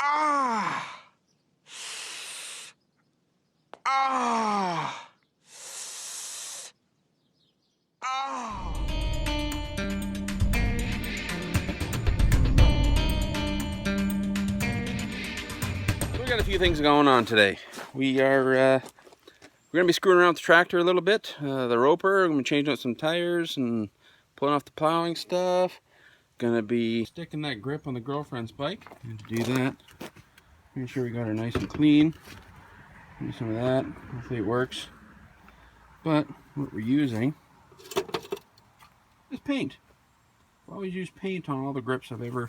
Ah! Ah! Ah! We got a few things going on today. We're gonna be screwing around with the tractor a little bit. The roper, I'm gonna be changing out some tires and pulling off the plowing stuff. Gonna be sticking that grip on the girlfriend's bike. And to do that, make sure we got her nice and clean. Do some of that. Hopefully it works. But what we're using is paint. I've always used paint on all the grips I've ever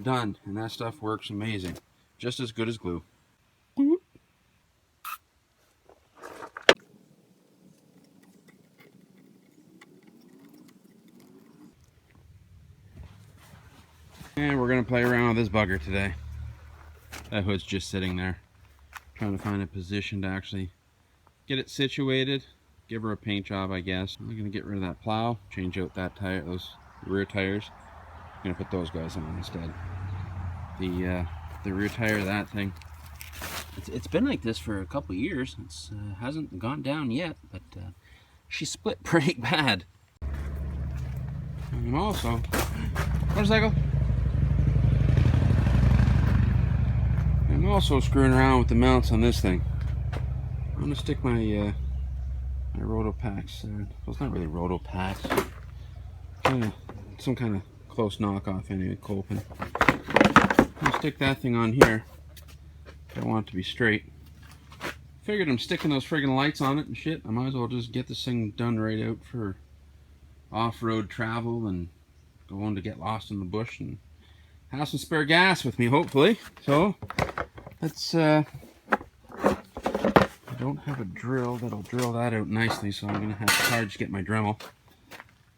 done, and that stuff works amazing. Just as good as glue. And we're gonna play around with this bugger today. That hood's just sitting there. Trying to find a position to actually get it situated. Give her a paint job, I guess. I'm gonna get rid of that plow, change out that tire, those rear tires. I'm gonna put those guys on instead. The rear tire of that thing. It's been like this for a couple years. It's hasn't gone down yet, but she split pretty bad. And also, motorcycle. I'm also screwing around with the mounts on this thing. I'm gonna stick my my Rotopacks there. Well, it's not really Rotopacks. Some kind of close knockoff anyway, Copen. I'm gonna stick that thing on here. I want it to be straight. Figured I'm sticking those friggin' lights on it and shit. I might as well just get this thing done right out for off-road travel and going to get lost in the bush and have some spare gas with me, hopefully. So let's I don't have a drill that'll drill that out nicely, so I'm gonna have to charge to get my Dremel,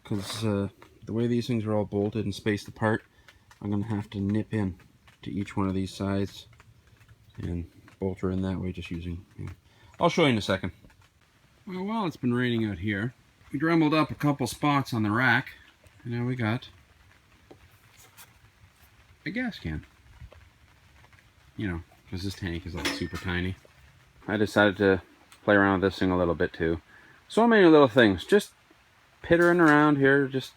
because the way these things are all bolted and spaced apart, I'm gonna have to nip in to each one of these sides and bolt her in that way, just using, I'll show you in a second. Well, while it's been raining out here, we Dremeled up a couple spots on the rack, and now we got a gas can. You know, because this tank is like super tiny. I decided to play around with this thing a little bit too. So many little things, just pittering around here, just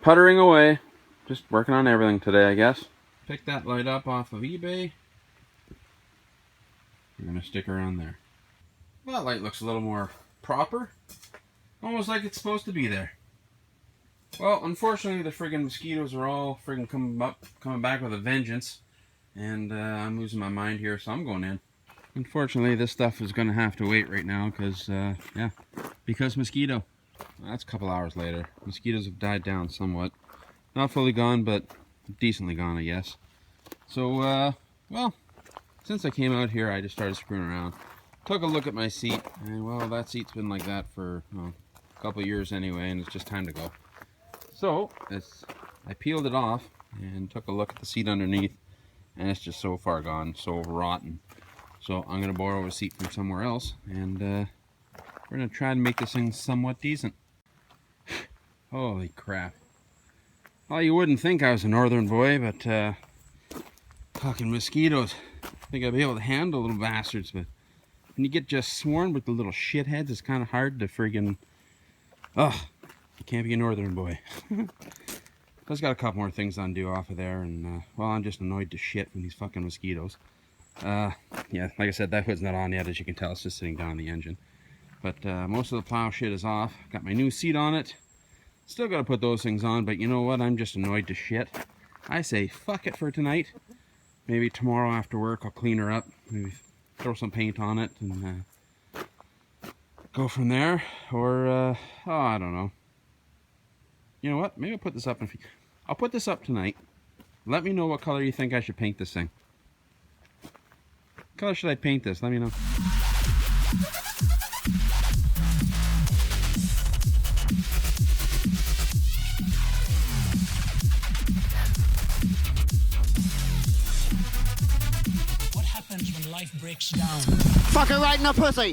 puttering away, just working on everything today, I guess. Picked that light up off of eBay. We're gonna stick her on there. Well, that light looks a little more proper, almost like it's supposed to be there. Well, unfortunately, the friggin' mosquitoes are all friggin' coming back with a vengeance, and I'm losing my mind here, so I'm going in. Unfortunately, this stuff is gonna have to wait right now, because yeah, because mosquito. Well, that's a couple hours later. Mosquitoes have died down somewhat, not fully gone, but decently gone, I guess. So, well, since I came out here, I just started screwing around. Took a look at my seat, and well, that seat's been like that for a couple of years anyway, and it's just time to go. So, I peeled it off and took a look at the seat underneath, and it's just so far gone, so rotten. So I'm going to borrow a seat from somewhere else, and we're going to try and make this thing somewhat decent. Holy crap. Well, you wouldn't think I was a northern boy, but fucking mosquitoes. I think I'd be able to handle little bastards, but when you get just swarmed with the little shitheads, it's kind of hard to friggin'... Ugh. You can't be a northern boy. I've got a couple more things to undo off of there, and well, I'm just annoyed to shit from these fucking mosquitoes. Yeah, like I said, that hood's not on yet, as you can tell. It's just sitting down in the engine. But most of the plow shit is off. Got my new seat on it. Still got to put those things on, but you know what? I'm just annoyed to shit. I say fuck it for tonight. Maybe tomorrow after work I'll clean her up. Maybe throw some paint on it and go from there. Or, oh, I don't know. You know what? Maybe I'll put this up. I'll put this up tonight. Let me know what color you think I should paint this thing. What color should I paint this? Let me know. What happens when life breaks down? Fuck her right in the pussy!